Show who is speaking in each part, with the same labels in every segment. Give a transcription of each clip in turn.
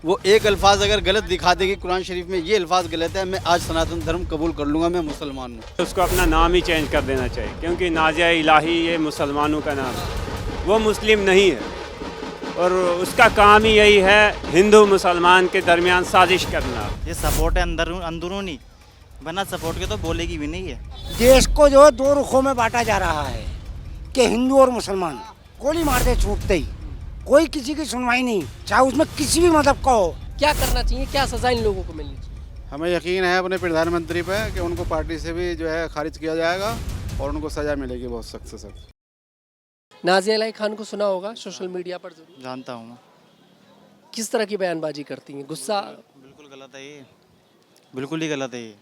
Speaker 1: वो एक अल्फाज अगर गलत दिखा देगी कुरान शरीफ में ये अल्फाज गलत है, मैं आज सनातन धर्म कबूल कर लूँगा, मैं मुसलमान हूँ।
Speaker 2: उसको अपना नाम ही चेंज कर देना चाहिए, क्योंकि नाज़िया इलाही ये मुसलमानों का नाम है, वो मुस्लिम नहीं है। और उसका काम ही यही है हिंदू मुसलमान के दरमियान साजिश करना।
Speaker 3: ये सपोर्ट है अंदरूनी, वरना सपोर्ट के तो बोलेगी भी नहीं है।
Speaker 4: देश को जो है दो रुखों में बांटा जा रहा है कि हिंदू और मुसलमान। गोली मार दे छूटते ही, कोई किसी की सुनवाई नहीं, चाहे उसमें किसी भी मजहब का हो।
Speaker 5: क्या करना चाहिए, क्या सजा इन लोगों को मिलनी चाहिए?
Speaker 6: हमें यकीन है अपने प्रधानमंत्री पे कि उनको पार्टी से भी जो है खारिज किया जाएगा और उनको सज़ा मिलेगी बहुत सख्त से सख्त।
Speaker 5: नाज़िया इलाही खान को सुना होगा सोशल मीडिया पर जरूर।
Speaker 3: जानता हूँ मैं।
Speaker 5: किस तरह की बयानबाजी करती हैं? गुस्सा,
Speaker 3: बिल्कुल गलत है ये, बिल्कुल ही गलत है ये।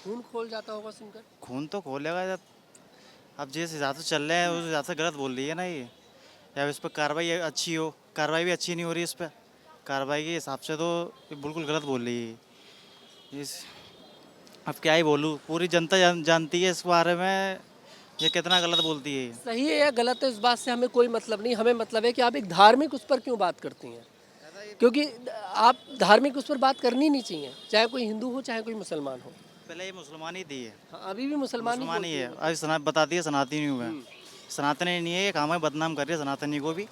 Speaker 5: खून खोल जाता होगा सुनकर।
Speaker 3: खून तो खोलेगा जब, अब जिस हिसाब से चल रहे हैं उस हिसाब से गलत बोल रही है ना ये। या इस पर कार्रवाई अच्छी हो, कार्रवाई भी अच्छी नहीं हो रही इस पर। कार्रवाई के हिसाब से तो ये बिल्कुल गलत बोल रही है इस। अब क्या ही बोलूँ, पूरी जनता जानती है इस बारे में ये कितना गलत बोलती है।
Speaker 5: सही है या गलत है इस बात से हमें कोई मतलब नहीं, हमें मतलब है कि आप एक धार्मिक उस पर क्यों बात करती हैं, क्योंकि आप धार्मिक उस पर बात करनी नहीं चाहिए, चाहे कोई हिंदू हो चाहे कोई मुसलमान हो।
Speaker 3: पहले ये मुसलमान ही थी है।
Speaker 5: हाँ, अभी भी मुसलमान
Speaker 3: ही है। अब बताती है सनातनी हूँ मैं। सनातनी नहीं है, ये काम है बदनाम कर रही है सनातनी को भी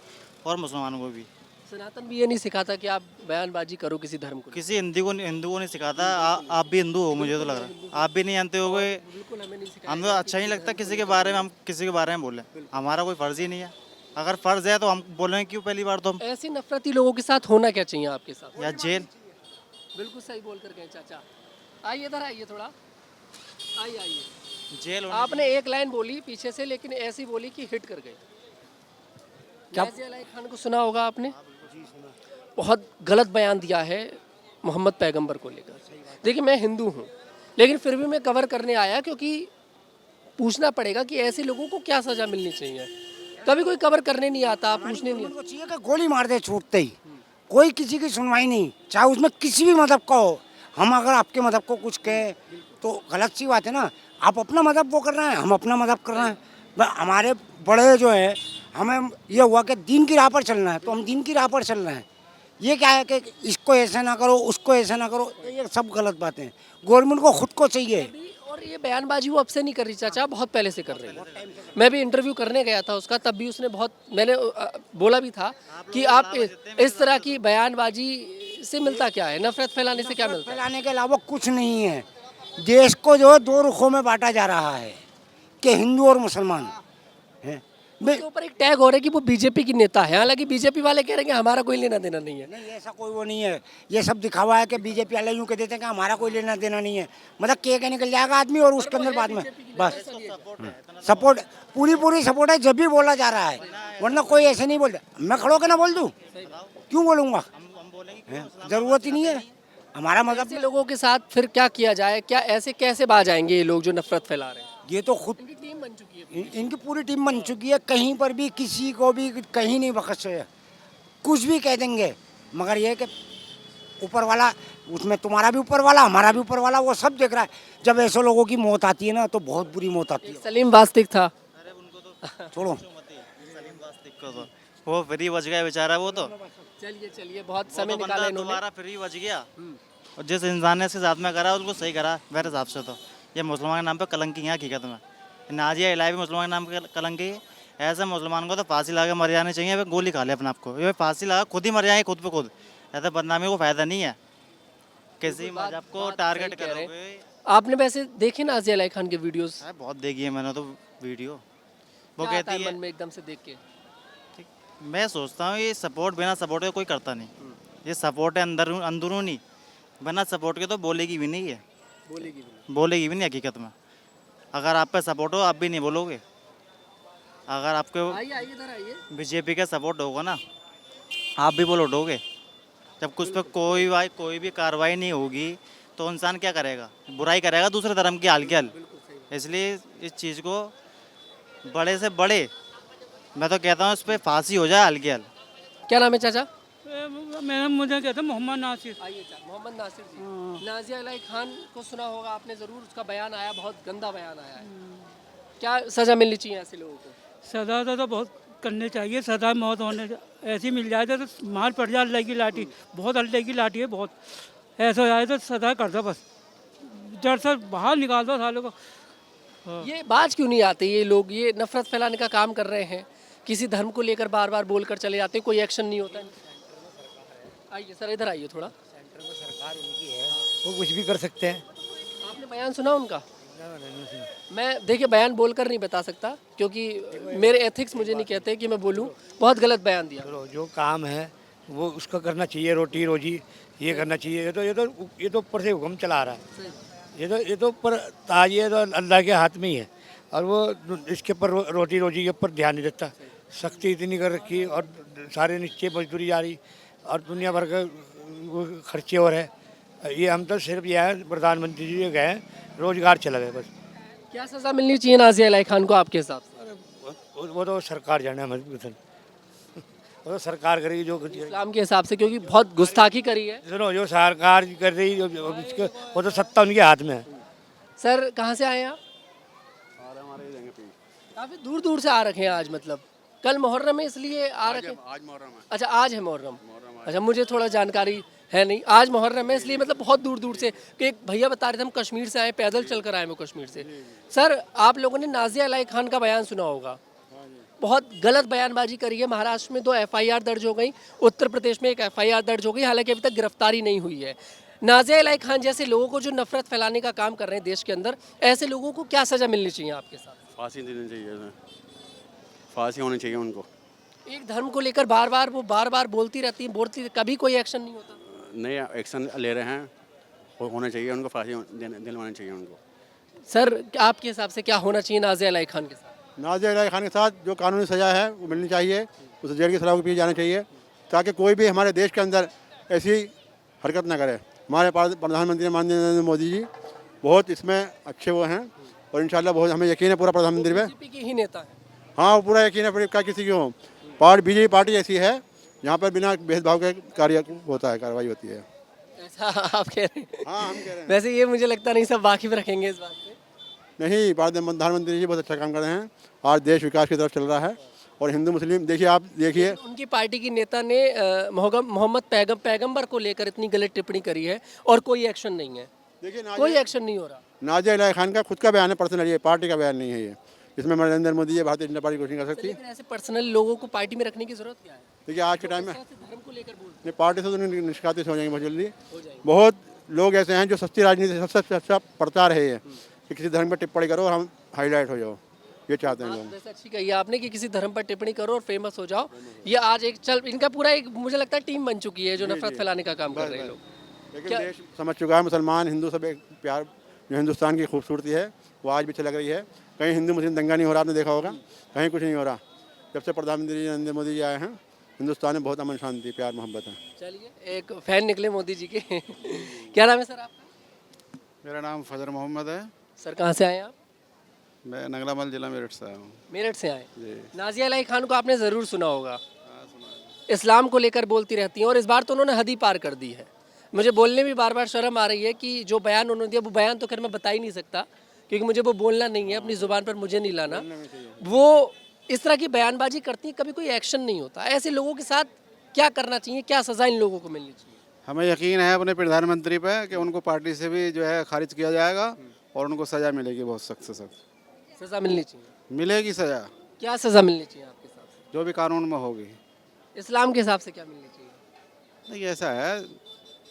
Speaker 3: और मुसलमानों को भी।
Speaker 5: सनातन भी ये नहीं सिखाता कि आप बयानबाजी करो किसी धर्म को।
Speaker 3: किसी हिंदू को नहीं सिखाता। आप भी हिंदू हो, मुझे तो लग रहा है आप भी नहीं जानते हो।
Speaker 5: बिल्कुल हमें नहीं सिखाया।
Speaker 3: हम तो अच्छा नहीं लगता किसी के बारे में, हम किसी के बारे में बोले, हमारा कोई फर्ज ही नहीं है। अगर फर्ज है तो हम बोलेंगे क्यों पहली बार तो हम।
Speaker 5: ऐसी नफरती लोगों के साथ होना क्या चाहिए आपके साथ?
Speaker 3: या जेल।
Speaker 5: बिल्कुल सही बोल कर गए चाचा। आइए इधर आइए थोड़ा, आइए।
Speaker 3: जेल
Speaker 5: आपने एक लाइन बोली पीछे से, लेकिन ऐसी बोली कि हिट कर गए। नाज़िया इलाही खान को सुना होगा आपने, बहुत गलत बयान दिया है मोहम्मद पैगंबर को लेकर। देखिए मैं हिंदू हूँ, लेकिन फिर भी मैं कवर करने आया, क्योंकि पूछना पड़ेगा कि ऐसे लोगों को क्या सजा मिलनी चाहिए। कभी कोई कवर करने नहीं आता, पूछने नहीं
Speaker 4: उनको चाहिए कि गोली मार दे छूटते ही, कोई किसी की सुनवाई नहीं, चाहे उसमें किसी भी मजहब का हो। हम अगर आपके मजहब को कुछ कहें तो गलत सी बात है ना। आप अपना मजहब वो कर रहे हैं, हम अपना मजहब कर रहे हैं। हमारे बड़े जो है, हमें ये हुआ कि दीन की राह पर चलना है तो हम दीन की राह पर चल रहे हैं। ये क्या है कि इसको ऐसा ना करो, उसको ऐसा ना करो, ये सब गलत बातें हैं। गवर्नमेंट को खुद को चाहिए।
Speaker 5: और ये बयानबाजी वो अब से नहीं कर रही चाचा, बहुत पहले से कर रही है। मैं भी इंटरव्यू करने गया था उसका, तब भी उसने बहुत, मैंने बोला भी था कि आप इस तरह की बयानबाजी से मिलता क्या है, नफरत फैलाने से क्या मिलता है?
Speaker 4: फैलाने के अलावा कुछ नहीं है। देश को जो है दो रुखों में बांटा जा रहा है कि हिंदू और मुसलमान हैं।
Speaker 5: उसके ऊपर एक टैग हो रहा है कि वो बीजेपी की नेता है, हालांकि बीजेपी वाले कह रहे हैं कि हमारा कोई लेना देना नहीं है।
Speaker 4: नहीं, ऐसा कोई वो नहीं है। ये सब दिखावा है कि बीजेपी वाले यूँ कह देते हैं कि हमारा कोई लेना देना नहीं है। मतलब के निकल जाएगा आदमी और उसके अंदर बाद में बस सपोर्ट, पूरी सपोर्ट है जब भी बोला जा रहा है, वरना कोई ऐसे नहीं बोलता। मैं खड़ो के ना बोल दूँ, क्यों बोलूँगा? जरूरत ही नहीं है। हमारा मजहब
Speaker 5: ऐसे लोगों के साथ फिर क्या किया जाए, क्या ऐसे कैसे बाज आएंगे ये लोग जो नफरत फैला रहे हैं?
Speaker 4: ये तो खुद
Speaker 5: इनकी टीम बन चुकी है।
Speaker 4: इनकी पूरी टीम बन चुकी है। कहीं पर भी किसी को भी कहीं नहीं बख्श है, कुछ भी कह देंगे। मगर ये कि ऊपर वाला, उसमें तुम्हारा भी ऊपर वाला, हमारा भी ऊपर वाला, वो सब देख रहा है। जब ऐसे लोगों की मौत आती है ना तो बहुत बुरी मौत आती है।
Speaker 5: सलीम वास्तिक था,
Speaker 4: छोड़ो,
Speaker 3: वो फ्री बच गया बेचारा। वो तो
Speaker 5: चलिए बहुत समय निकाला इन्होंने।
Speaker 3: दोबारा फ्री बच गया। और जिस इंसान ने इसके साथ में करा उसको सही करा मेरे हिसाब से। तो ये मुसलमान के नाम पे कलंकी है हकीकत में। नाज़िया इलाही भी मुसलमान के नाम पे कलंकी है। ऐसे मुसलमान को तो फांसी लगा मर जानी चाहिए, वे गोली खा ले अपने आप को। ये फांसी लगा खुद ही मर जाएंगे, खुद पे खुद। ऐसे बदनामी को फायदा नहीं है, किसी मजहब को टारगेट करोगे।
Speaker 5: आपने वैसे देखे नाज़िया इलाही खान के वीडियोस?
Speaker 3: बहुत देखी है मैंने तो वीडियो। वो
Speaker 5: क्या आता
Speaker 3: कहती
Speaker 5: है
Speaker 3: है,
Speaker 5: मन में एकदम से देख के?
Speaker 3: मैं सोचता हूँ ये सपोर्ट बिना सपोर्ट के कोई करता नहीं। ये सपोर्ट है अंदरूनी, बिना सपोर्ट के तो बोलेगी भी नहीं है। बोलेगी भी नहीं हकीकत में। अगर आप पे सपोर्ट हो आप भी नहीं बोलोगे। अगर आपको
Speaker 5: आइए इधर आइए।
Speaker 3: बीजेपी का सपोर्ट होगा ना आप भी बोल उठोगे। जब कुछ पे कोई भी कार्रवाई नहीं होगी तो इंसान क्या करेगा? बुराई करेगा दूसरे धर्म की हाल के हाल। इसलिए इस चीज़ को बड़े से बड़े, मैं तो कहता हूँ इस पर फांसी हो जाए हाल के हाल।
Speaker 5: क्या नाम है चाचा?
Speaker 7: मुझे कहते हैं मोहम्मद नासिर।
Speaker 5: आइए चाचा, मोहम्मद नासिर जी। नाज़िया इलाही खान को सुना होगा आपने जरूर, उसका बयान आया, बहुत गंदा बयान आया है। क्या सजा मिलनी चाहिए ऐसे लोगों को?
Speaker 7: सजा तो बहुत करनी चाहिए, सजा मौत होने ऐसी मिल जाए तो मार पड़ जाए अल्लाह की लाठी, बहुत अल्लाह की लाठी है बहुत। ऐसा हो जाए तो सदा कर दो बस, जड़ से बाहर निकाल दो सालों को।
Speaker 5: ये बाज क्यों नहीं आते ये लोग, ये नफरत फैलाने का काम कर रहे हैं, किसी धर्म को लेकर बार बार बोल कर चले जाते हैं, कोई एक्शन नहीं होता। आइए सर, इधर आइए थोड़ा।
Speaker 4: वो कुछ भी कर सकते हैं।
Speaker 5: आपने बयान सुना उनका? मैं देखिए बयान बोलकर नहीं बता सकता, क्योंकि मेरे एथिक्स मुझे नहीं कहते कि मैं बोलूं। बहुत गलत बयान दिया।
Speaker 4: चलो जो काम है वो उसका करना चाहिए, रोटी रोजी ये करना चाहिए। ये तो ऊपर से हुक्म चला रहा है, ये तो ऊपर ताज, ये तो अल्लाह के हाथ में ही है। और वो इसके ऊपर रोटी रोजी के ऊपर ध्यान नहीं देता। सख्ती इतनी कर रखी और सारे नीचे मजदूरी जा रही और दुनिया भर का वो खर्चे हो रहे। ये हम तो सिर्फ यह है, प्रधानमंत्री जी गए रोजगार चला गए बस।
Speaker 5: क्या सजा मिलनी चाहिए नाजिया इलाही खान को आपके हिसाब से?
Speaker 4: वो तो सरकार जाने मजबूत, वो तो सरकार करेगी जो कुछ।
Speaker 5: इस्लाम के हिसाब से, क्योंकि बहुत गुस्ताखी करी है।
Speaker 4: सुनो, जो सरकार कर रही वो तो सत्ता उनके हाथ में है।
Speaker 5: सर कहाँ से आए हैं आप? काफी दूर दूर से आ रखे हैं आज, मतलब कल मुहर्रम है इसलिए आ रखे हैं?
Speaker 6: आज मुहर्रम है।
Speaker 5: अच्छा आज है मुहर्रम। अच्छा, मुझे थोड़ा जानकारी है नहीं, आज मुहर्रम है इसलिए मतलब बहुत दूर दूर से। कि एक भैया बता रहे थे हम कश्मीर से आए, पैदल चल कर आए मैं कश्मीर से। सर आप लोगों ने नाजिया इलाही खान का बयान सुना होगा, बहुत गलत बयानबाजी करी है। महाराष्ट्र में 2 FIR दर्ज हो गई, उत्तर प्रदेश में 1 FIR दर्ज हो गई, हालांकि अभी तक गिरफ्तारी नहीं हुई है। नाजिया इलाही खान जैसे लोगों को जो नफरत फैलाने का काम कर रहे हैं देश के अंदर, ऐसे लोगों को क्या सजा मिलनी चाहिए आपके साथ?
Speaker 1: फांसी देनी चाहिए, फांसी होनी चाहिए उनको।
Speaker 5: एक धर्म को लेकर बार बार बोलती रहती है, कभी कोई एक्शन नहीं होता।
Speaker 1: नए एक्शन ले रहे हैं, होना चाहिए उनको, फांसी दिलवानी चाहिए उनको।
Speaker 5: सर आपके हिसाब से क्या होना चाहिए नाजिया इलाही खान के साथ?
Speaker 6: नाजिया इलाही खान के साथ जो कानूनी सज़ा है वो मिलनी चाहिए, उसे जेल की सलाह को पी जाना चाहिए, ताकि कोई भी हमारे देश के अंदर ऐसी हरकत ना करे। हमारे प्रधानमंत्री माननीय नरेंद्र मोदी जी बहुत इसमें अच्छे वो हैं और इंशाल्लाह बहुत हमें यकीन है पूरा प्रधानमंत्री पे।
Speaker 5: बीजेपी के ही नेता है।
Speaker 6: हाँ, वो पूरा यकीन है, फिर क्या किसी की हो। बीजेपी पार्टी ऐसी है जहाँ पर बिना भेदभाव के कार्य होता है, कार्रवाई होती है।
Speaker 5: ऐसा आप कह रहे हैं?
Speaker 6: हाँ, हम कह रहे हैं।
Speaker 5: वैसे ये मुझे लगता नहीं सब वाकिफ रखेंगे इस बात से।
Speaker 6: नहीं, प्रधानमंत्री जी बहुत अच्छा काम कर रहे हैं, आज देश विकास की तरफ चल रहा है। और हिंदू मुस्लिम देखिए, आप देखिए
Speaker 5: उनकी पार्टी की नेता ने मोहम्मद पैगंबर को लेकर इतनी गलत टिप्पणी करी है और कोई एक्शन नहीं है।
Speaker 6: देखिए
Speaker 5: कोई एक्शन नहीं हो रहा।
Speaker 6: नाजिया इलाही खान का खुद का बयान है, पर्सनल, ये पार्टी का बयान नहीं है। ये इसमें नरेंद्र मोदी जी भारतीय जनता पार्टी कुछ नहीं कर सकती।
Speaker 5: लेकिन ऐसे पर्सनल लोगों को पार्टी में रखने की जरूरत क्या है?
Speaker 6: देखिए आज के टाइम में
Speaker 5: धर्म को लेकर बोल
Speaker 6: नहीं, पार्टी से तो निष्कासित हो जाएंगे बहुत जल्दी। बहुत लोग ऐसे हैं जो सस्ती राजनीति सबसे अच्छा प्रचार है ये, कि किसी धर्म पर टिप्पणी करो और हम हाईलाइट हो जाओ, ये चाहते हैं लोग।
Speaker 5: वैसे अच्छी कही आपने कि किसी धर्म पर टिप्पणी करो और फेमस हो जाओ। ये आज एक इनका पूरा एक मुझे लगता है टीम बन चुकी है जो नफरत फैलाने का काम कर रहे हैं लोग।
Speaker 6: लेकिन देश समझ चुका है, मुसलमान हिंदू सब एक प्यार, जो हिंदुस्तान की खूबसूरती है वो आज भी छलक रही है। कहीं हिंदू मुस्लिम दंगा नहीं हो रहा, आपने देखा होगा, कहीं कुछ नहीं हो रहा। जब से प्रधानमंत्री नरेंद्र मोदी जी आए हैं, हिंदुस्तान में बहुत अमन शांति प्यार मोहब्बत है।
Speaker 5: चलिए, एक फैन निकले मोदी जी के। क्या नाम है सर आपका?
Speaker 6: मेरा नाम फजर मोहम्मद है,
Speaker 5: सर कहाँ से आए आप?
Speaker 6: मैं नगलामल जिला मेरठ से आया हूँ।
Speaker 5: मेरठ से आए। नाजिया इलाही खान को आपने ज़रूर सुना होगा, इस्लाम को लेकर बोलती रहती हैं और इस बार तो उन्होंने हद ही पार कर दी है। मुझे बोलने में बार बार शर्म आ रही है कि जो बयान उन्होंने दिया, वो बयान तो खैर मैं बता ही नहीं सकता क्योंकि मुझे वो बोलना नहीं है, अपनी ज़ुबान पर मुझे नहीं लाना। वो इस तरह की बयानबाजी करती है, कभी कोई एक्शन नहीं होता। ऐसे लोगों के साथ क्या करना चाहिए, क्या सज़ा इन लोगों को मिलनी चाहिए?
Speaker 6: हमें यकीन है अपने प्रधानमंत्री पे कि उनको पार्टी से भी जो है खारिज किया जाएगा और उनको सज़ा मिलेगी, बहुत सख्त से सख्त
Speaker 5: सज़ा मिलनी चाहिए।
Speaker 6: मिलेगी सज़ा,
Speaker 5: क्या सज़ा मिलनी चाहिए आपके हिसाब से?
Speaker 6: जो भी कानून में होगी।
Speaker 5: इस्लाम के हिसाब से क्या मिलनी चाहिए?
Speaker 6: नहीं, ऐसा है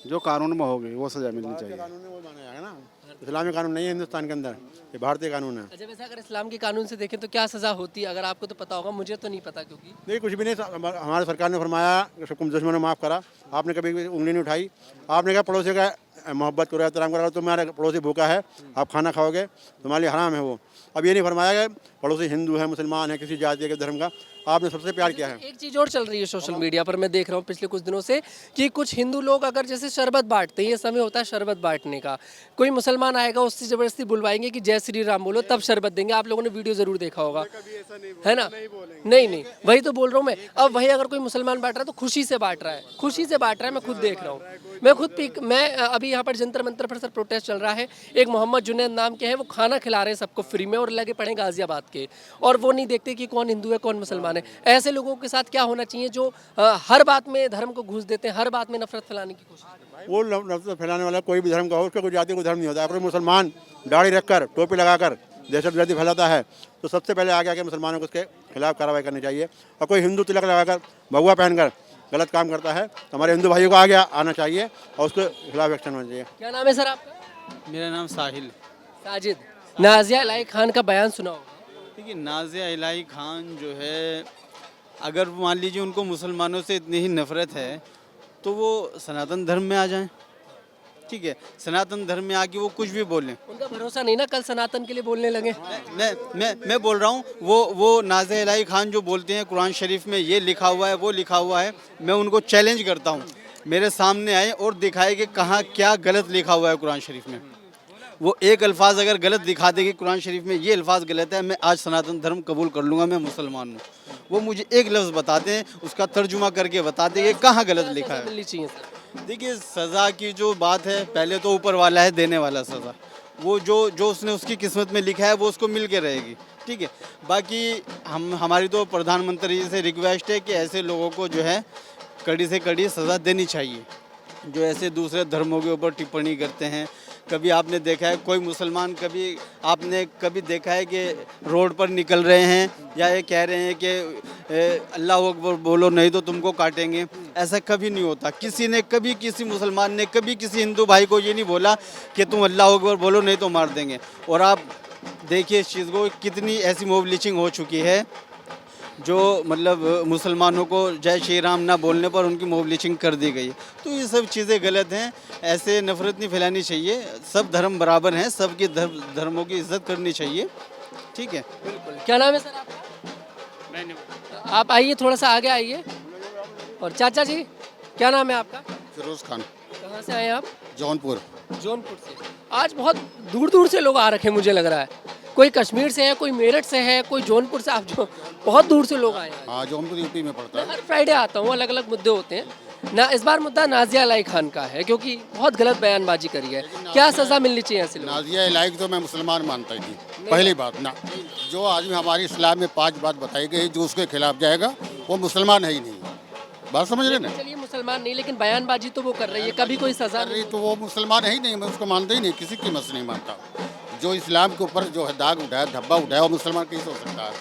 Speaker 6: जो कानून में होगी वो सज़ा मिलनी चाहिए। कानून में वो माना जाएगा ना, इस्लामी कानून नहीं है हिंदुस्तान के अंदर, ये भारतीय कानून है।
Speaker 5: अच्छा, वैसे अगर इस्लाम के कानून से देखें तो क्या सज़ा होती है? अगर आपको तो पता होगा, मुझे तो नहीं पता क्योंकि
Speaker 6: नहीं, कुछ भी नहीं। हमारी सरकार ने फरमाया कि दुश्मनों माफ़ करा, आपने कभी भी उंगली नहीं उठाई। आपने कहा पड़ोसी का मोहब्बत करो, एहतराम करो, तुम्हारा पड़ोसी भूखा है आप खाना खाओगे, तुम्हारे लिए हराम है वो। अब ये नहीं फरमाया कि पड़ोसी हिंदू है, मुसलमान है, किसी जाति के धर्म का, आपने सबसे प्यार किया है।
Speaker 5: एक चीज़ और चल रही है सोशल मीडिया पर, मैं देख रहा हूँ पिछले कुछ दिनों से कि कुछ हिंदू लोग अगर जैसे शरबत बांटते हैं, ये समय होता है शरबत बांटने का, कोई मुसलमान आएगा उससे ज़बरदस्ती बुलवाएंगे कि जय श्री राम बोलो तब शरबत देंगे। आप लोगों ने वीडियो ज़रूर देखा होगा, है ना? नहीं, वही तो बोल रहा हूँ मैं। अब वही अगर कोई मुसलमान बांट रहा है तो खुशी से बांट रहा है, खुशी से बांट रहा है। मैं खुद देख रहा हूँ, मैं अभी यहाँ पर जंतर मंतर पर सर प्रोटेस्ट चल रहा है। एक मोहम्मद जुनैद नाम के हैं, वो खाना खिला रहे हैं सबको फ्री में और लगे पड़े गाजियाबाद के, और वो नहीं देखते कि कौन हिंदू है कौन मुसलमान है। मुसलमान है। ऐसे लोगों के साथ क्या होना चाहिए जो हर बात में धर्म को घूस देते हैं, हर बात में नफरत फैलाने की कोशिश करते हैं?
Speaker 6: वो नफरत फैलाने वाला कोई भी धर्म का हो, उसका कोई जाति को धर्म नहीं होता। अगर मुसलमान दाढ़ी रखकर टोपी लगाकर दहशतगर्दी फैलाता है तो सबसे पहले आगे आके मुसलमानों को उसके खिलाफ कार्रवाई करनी चाहिए। और कोई हिंदू तिलक लगाकर भगवा पहनकर गलत काम करता है तो हमारे हिंदू भाइयों को आगे आना चाहिए और उसके खिलाफ एक्शन होना चाहिए।
Speaker 5: क्या नाम है सर आपका?
Speaker 1: मेरा नाम साहिल।
Speaker 5: साजिद, नाजिया इलाही खान का बयान सुना होगा।
Speaker 1: देखिए, नाजिया इलाही खान जो है, अगर मान लीजिए उनको मुसलमानों से इतनी ही नफरत है तो वो सनातन धर्म में आ जाएं। ठीक है, सनातन धर्म में आके वो कुछ भी बोलें।
Speaker 5: उनका भरोसा नहीं ना, कल सनातन के लिए बोलने लगे।
Speaker 1: मैं बोल रहा हूँ, वो नाजिया इलाही खान जो बोलते हैं कुरान शरीफ में ये लिखा हुआ है, वो लिखा हुआ है, मैं उनको चैलेंज करता हूँ, मेरे सामने आए और दिखाए कि कहाँ क्या गलत लिखा हुआ है कुरान शरीफ में। वो एक अल्फाज अगर गलत दिखा दे कि कुरान शरीफ में ये अल्फाज गलत है, मैं आज सनातन धर्म कबूल कर लूँगा, मैं मुसलमान हूँ। वो मुझे एक लफ्ज़ बताते हैं, उसका तर्जुमा करके बताते हैं कि कहाँ गलत लिखा है।
Speaker 5: मिलनी चाहिए सर।
Speaker 1: देखिए, सज़ा की जो बात है, पहले तो ऊपर वाला है देने वाला सज़ा। वो जो उसने उसकी किस्मत में लिखा है वो उसको मिल के रहेगी। ठीक है, बाकी हमारी तो प्रधानमंत्री जी से रिक्वेस्ट है कि ऐसे लोगों को जो है कड़ी से कड़ी सज़ा देनी चाहिए, जो ऐसे दूसरे धर्मों के ऊपर टिप्पणी करते हैं। कभी आपने देखा है कोई मुसलमान कभी देखा है कि रोड पर निकल रहे हैं या ये कह रहे हैं कि अल्लाह अकबर बोलो नहीं तो तुमको काटेंगे? ऐसा कभी नहीं होता। किसी मुसलमान ने कभी किसी हिंदू भाई को ये नहीं बोला कि तुम अल्लाह अकबर बोलो नहीं तो मार देंगे। और आप देखिए इस चीज़ को, कितनी ऐसी मॉब लिंचिंग हो चुकी है, जो मतलब मुसलमानों को जय श्री राम ना बोलने पर उनकी मॉब लिंचिंग कर दी गई। तो ये सब चीज़ें गलत हैं, ऐसे नफरत नहीं फैलानी चाहिए। सब धर्म बराबर हैं, सबकी धर्मों की इज्जत करनी चाहिए। ठीक है,
Speaker 5: बिल्कुल। क्या नाम है सर आपका? आप आइए, थोड़ा सा आगे आइए। और चाचा जी, क्या नाम है आपका?
Speaker 6: फिरोज खान।
Speaker 5: कहाँ से आए हैं आप?
Speaker 6: जौनपुर।
Speaker 5: जौनपुर से। आज बहुत दूर दूर से लोग आ रखे हैं, मुझे लग रहा है। कोई कश्मीर से है, कोई मेरठ से है, कोई जौनपुर से। आप जो बहुत दूर से लोग आए हैं।
Speaker 6: हाँ, जौनपुर यूपी में पड़ता
Speaker 5: मैं हर फ्राइडे आता हूँ, अलग अलग मुद्दे होते हैं ना। इस बार मुद्दा नाजिया इलाही खान का है, क्योंकि बहुत गलत बयानबाजी करी है। क्या सज़ा मिलनी चाहिए ऐसे लोगों को?
Speaker 6: नाजिया इलाही तो मैं मुसलमान मानता ही नहीं। पहली बात ना, जो आदमी हमारे इस्लाम में 5 बात बताई गई जो उसके खिलाफ जाएगा वो मुसलमान है ही नहीं। बात समझ रहे ना?
Speaker 5: चलिए, मुसलमान नहीं, लेकिन बयानबाजी तो वो कर रही है, कभी कोई सज़ा
Speaker 6: कर रही तो वो मुसलमान है ही नहीं। मैं उसको मानता ही नहीं, किसी कीमत से नहीं मानता। जो इस्लाम के ऊपर जो है दाग उठाया, धब्बा उठाया, वो मुसलमान कैसे हो सकता है?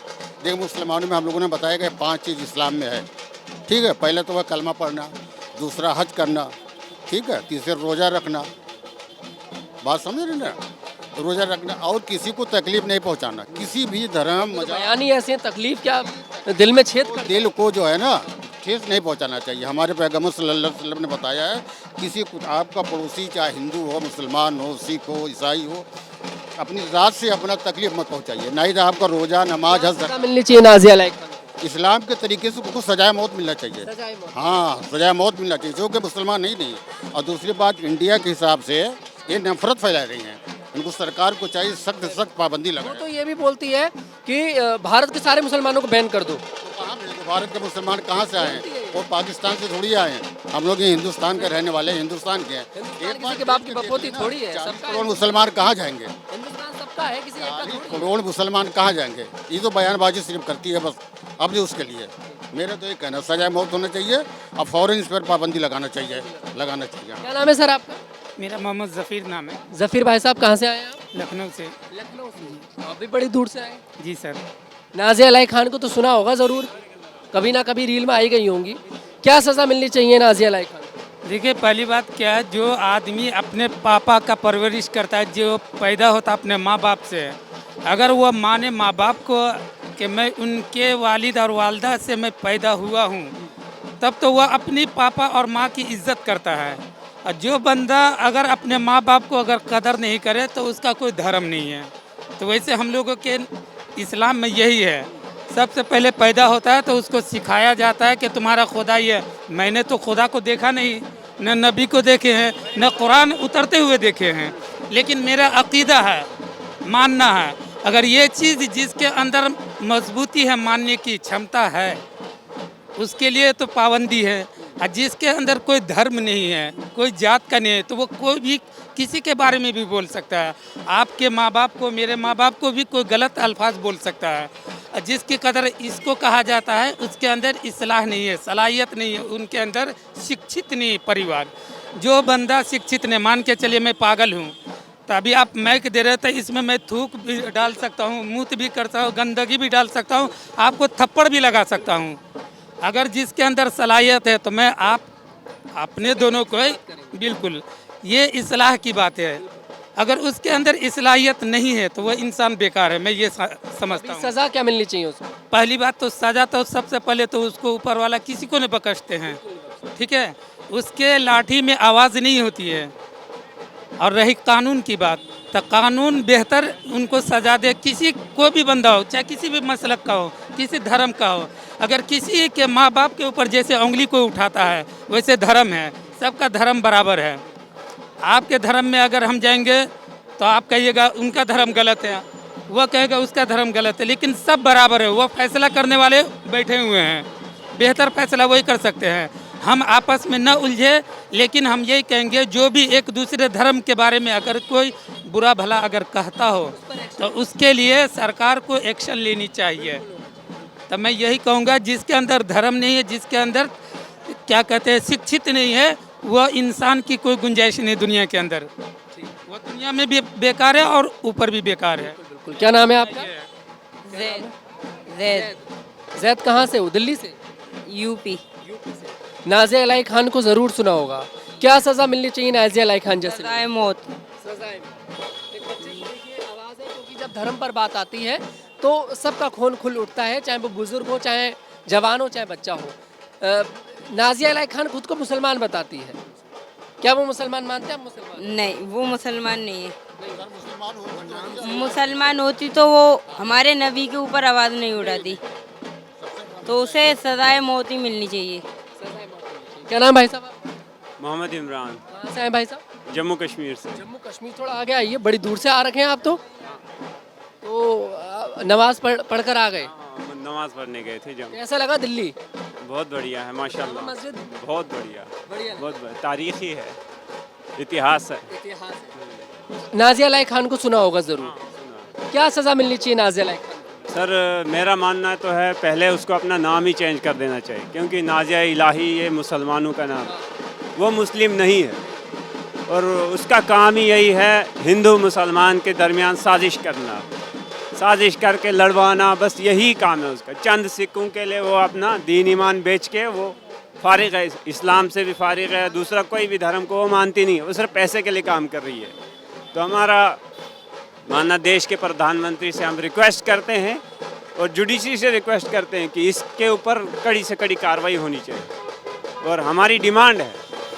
Speaker 6: देखिए, मुसलमानों में हम लोगों ने बताया कि 5 चीज़ इस्लाम में है। ठीक है, पहले तो वह कलमा पढ़ना, दूसरा हज करना, ठीक है, तीसरा रोज़ा रखना। बात समझ रहे ना? रोज़ा रखना और किसी को तकलीफ नहीं पहुंचाना, किसी भी धर्म
Speaker 5: बयान ही ऐसे हैं, तकलीफ क्या दिल में छेद कर।
Speaker 6: दिल को जो है ना ठेस नहीं पहुंचाना चाहिए। हमारे पैगम्बर सल्लल्लाहु अलैहि वसल्लम ने बताया है, किसी को आपका पड़ोसी चाहे हिंदू हो, मुसलमान हो, सिख हो, ईसाई हो, अपनी ज़ात से अपना तकलीफ मत पहुंचाइए। नहीं तो आपका रोज़ा, नमाज, हज
Speaker 5: मिलनी चाहिए नाजिया इलाही खान को।
Speaker 6: इस्लाम के तरीके से उनको सजाए मौत मिलना चाहिए।
Speaker 5: सजाए मौत।
Speaker 6: हाँ, सजाए मौत मिलना चाहिए, जो कि मुसलमान नहीं। और दूसरी बात, इंडिया के हिसाब से ये नफरत फैला रही हैं। इनको सरकार को चाहिए सख्त से सख्त पाबंदी
Speaker 5: वो
Speaker 6: लगाए।
Speaker 5: तो ये भी बोलती है कि भारत के सारे मुसलमानों को बैन कर दो।
Speaker 6: कहाँ मिलेंगे? भारत के मुसलमान कहाँ से आए हैं? वो पाकिस्तान से थोड़ी आए हैं। हम लोग ये हिंदुस्तान के रहने वाले हैं, हिंदुस्तान के हैं।
Speaker 5: किसी के बाप की बपोती थोड़ी है।
Speaker 6: 40
Speaker 5: सबका
Speaker 6: करोड़ मुसलमान कहाँ जाएंगे?
Speaker 5: हिंदुस्तान सबका है, किसी एक का
Speaker 6: 40
Speaker 5: थोड़ी है।
Speaker 6: करोड़ मुसलमान कहाँ जाएंगे? ये तो बयानबाजी सिर्फ करती है बस अपने उसके लिए। मेरा तो ये कहना, सजा मौत होना चाहिए और फ़ौरन इस पर पाबंदी लगाना चाहिए।
Speaker 5: क्या नाम है सर आपका?
Speaker 7: मेरा मोहम्मद ज़फ़ीर नाम है,
Speaker 5: जफीर भाई साहब, कहाँ से आए हैं आप?
Speaker 7: लखनऊ से।
Speaker 5: लखनऊ से। आप भी बड़ी दूर से आए।
Speaker 7: जी सर।
Speaker 5: नाजिया इलाही खान को तो सुना होगा ज़रूर, कभी ना कभी रील में आई गई होंगी। क्या सज़ा मिलनी चाहिए नाजिया इलाही खान को?
Speaker 7: देखिए, पहली बात क्या है, जो आदमी अपने पापा का परवरिश करता है, जो पैदा होता है अपने माँ बाप से, अगर वह माने माँ बाप को कि मैं उनके वालिद और वालदा से मैं पैदा हुआ हूँ, तब तो वह अपनी पापा और माँ की इज्जत करता है। और जो बंदा अगर अपने माँ बाप को अगर कदर नहीं करे तो उसका कोई धर्म नहीं है। तो वैसे हम लोगों के इस्लाम में यही है, सबसे पहले पैदा होता है तो उसको सिखाया जाता है कि तुम्हारा खुदा ये। मैंने तो खुदा को देखा नहीं, न नबी को देखे हैं, न कुरान उतरते हुए देखे हैं, लेकिन मेरा अकीदा है, मानना है। अगर ये चीज़ जिसके अंदर मजबूती है, मानने की क्षमता है, उसके लिए तो पाबंदी है। और जिसके अंदर कोई धर्म नहीं है, कोई जात का नहीं है, तो वो कोई भी किसी के बारे में भी बोल सकता है। आपके माँ बाप को, मेरे माँ बाप को भी कोई गलत अल्फाज बोल सकता है। जिसकी कदर इसको कहा जाता है, उसके अंदर इस्लाह नहीं है, सलाहियत नहीं है, उनके अंदर शिक्षित नहीं है परिवार। जो बंदा शिक्षित नहीं, मान के चलिए मैं पागल हूँ, तो अभी आप मैक दे रहे थे, इसमें मैं थूक भी डाल सकता हूँ, मूत भी करता हूँ, गंदगी भी डाल सकता हूँ, आपको थप्पड़ भी लगा सकता हूँ। अगर जिसके अंदर सलाहियत है तो मैं आप अपने दोनों को बिल्कुल, ये इस्लाह की बात है। अगर उसके अंदर इस्लाहियत नहीं है तो वह इंसान बेकार है, मैं ये समझता हूँ।
Speaker 5: सजा क्या मिलनी चाहिए उसको?
Speaker 7: पहली बात तो सज़ा तो सबसे पहले तो उसको ऊपर वाला किसी को नहीं बख्शते हैं, ठीक है, उसके लाठी में आवाज़ नहीं होती है। और रही कानून की बात, तो कानून बेहतर उनको सजा दे, किसी को भी बंदा हो, चाहे किसी भी मसलक का हो, किसी धर्म का हो। अगर किसी के माँ बाप के ऊपर जैसे उंगली को उठाता है, वैसे धर्म है, सबका धर्म बराबर है। आपके धर्म में अगर हम जाएंगे तो आप कहिएगा उनका धर्म गलत है, वह कहेगा उसका धर्म गलत है, लेकिन सब बराबर है। वो फैसला करने वाले बैठे हुए हैं, बेहतर फैसला वही कर सकते हैं। हम आपस में न उलझे, लेकिन हम यही कहेंगे जो भी एक दूसरे धर्म के बारे में अगर कोई बुरा भला अगर कहता हो तो उसके लिए सरकार को एक्शन लेनी चाहिए। तो मैं यही कहूँगा, जिसके अंदर धर्म नहीं है, जिसके अंदर क्या कहते हैं शिक्षित नहीं है, वह इंसान की कोई गुंजाइश नहीं दुनिया के अंदर। वो दुनिया में भी बेकार है और ऊपर भी बेकार है।
Speaker 5: बिल्कुल। क्या नाम है आपका?
Speaker 8: जैद जैद
Speaker 5: जैद कहाँ से हो? दिल्ली से?
Speaker 8: यूपी।
Speaker 5: नाज़िया इलाही खान को ज़रूर सुना होगा, क्या सज़ा मिलनी चाहिए नाज़िया इलाही खान जैसे?
Speaker 8: सजाए मौत।
Speaker 5: सजाएं। एक बच्चे की देखिए आवाज़ है, क्योंकि जब धर्म पर बात आती है तो सबका खून खुल उठता है, चाहे वो बुजुर्ग हो, चाहे जवान हो, चाहे बच्चा हो। नाज़िया इलाही खान खुद को मुसलमान बताती है, क्या वो मुसलमान मानते हैं आप? मुसलमान
Speaker 8: नहीं, वो मुसलमान नहीं है। मुसलमान होती तो वो हमारे नबी के ऊपर आवाज़ नहीं उठाती, तो उसे सजाए मौत ही मिलनी चाहिए।
Speaker 5: क्या नाम भाई साहब?
Speaker 2: मोहम्मद इमरान,
Speaker 5: कहाँ से हैं भाई साहब?
Speaker 2: जम्मू कश्मीर से।
Speaker 5: जम्मू कश्मीर। थोड़ा आगे आइए, बड़ी दूर से आ रखे हैं आप तो नमाज पढ़कर आ गए?
Speaker 2: नमाज पढ़ने गए थे जम्मू।
Speaker 5: कैसा लगा दिल्ली?
Speaker 2: बहुत बढ़िया है माशाल्लाह,
Speaker 5: मस्जिद
Speaker 2: बहुत बढ़िया,
Speaker 5: बढ़िया,
Speaker 2: बहुत बढ़िया, तारीखी है, इतिहास है।
Speaker 5: इतिहास है। नाज़िया इलाही खान को सुना होगा ज़रूर, क्या सज़ा मिलनी चाहिए नाज़िया इलाही खान?
Speaker 2: सर मेरा मानना तो है पहले उसको अपना नाम ही चेंज कर देना चाहिए, क्योंकि नाज़िया इलाही ये मुसलमानों का नाम, वो मुस्लिम नहीं है, और उसका काम ही यही है हिंदू मुसलमान के दरमियान साजिश करना, साजिश करके लड़वाना, बस यही काम है उसका। चंद सिक्कों के लिए वो अपना दीन ईमान बेच के वो फारिग है, इस्लाम से भी फारिग है, दूसरा कोई भी धर्म को वो मानती नहीं है, वो सिर्फ पैसे के लिए काम कर रही है। तो हमारा मानना, देश के प्रधानमंत्री से हम रिक्वेस्ट करते हैं और जुडिशरी से रिक्वेस्ट करते हैं कि इसके ऊपर कड़ी से कड़ी कार्रवाई होनी चाहिए। और हमारी डिमांड है,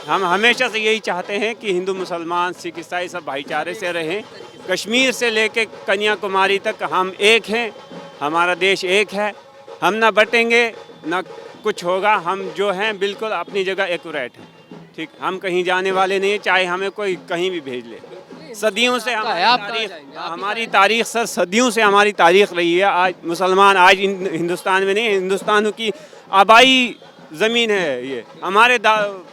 Speaker 2: हम हमेशा से यही चाहते हैं कि हिंदू मुसलमान सिख ईसाई सब भाईचारे से रहें, कश्मीर से लेके कन्याकुमारी तक हम एक हैं, हमारा देश एक है, हम ना बटेंगे ना कुछ होगा, हम जो हैं बिल्कुल अपनी जगह एक्यूरेट हैं, ठीक, हम कहीं जाने वाले नहीं हैं, चाहे हमें कोई कहीं भी भेज ले। सदियों से हमारी तारीख सर, सदियों से हमारी तारीख रही है। आज मुसलमान आज हिंदुस्तान में नहीं, हिंदुस्तान की आबाई ज़मीन है ये, हमारे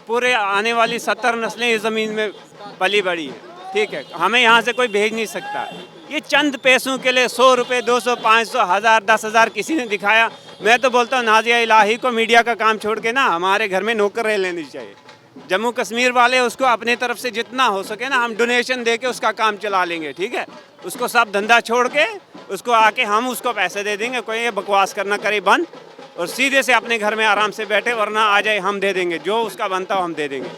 Speaker 2: पूरे आने वाली 70 नस्लें इस ज़मीन में पली बड़ी हैं, ठीक है, हमें यहाँ से कोई भेज नहीं सकता। ये चंद पैसों के लिए 100 रुपये, 200, 500, 1000, 10,000 किसी ने दिखाया। मैं तो बोलता हूँ नाज़िया इलाही को मीडिया का काम छोड़ के ना हमारे घर में नौकर रह लेनी चाहिए। जम्मू कश्मीर वाले उसको अपने तरफ से जितना हो सके ना हम डोनेशन दे के उसका काम चला लेंगे, ठीक है, उसको सब धंधा छोड़ के उसको आके हम उसको पैसे दे देंगे, कोई ये बकवास करना करे बंद, और सीधे से अपने घर में आराम से बैठे, वरना आ जाए हम दे देंगे, जो उसका बनता हो हम दे देंगे।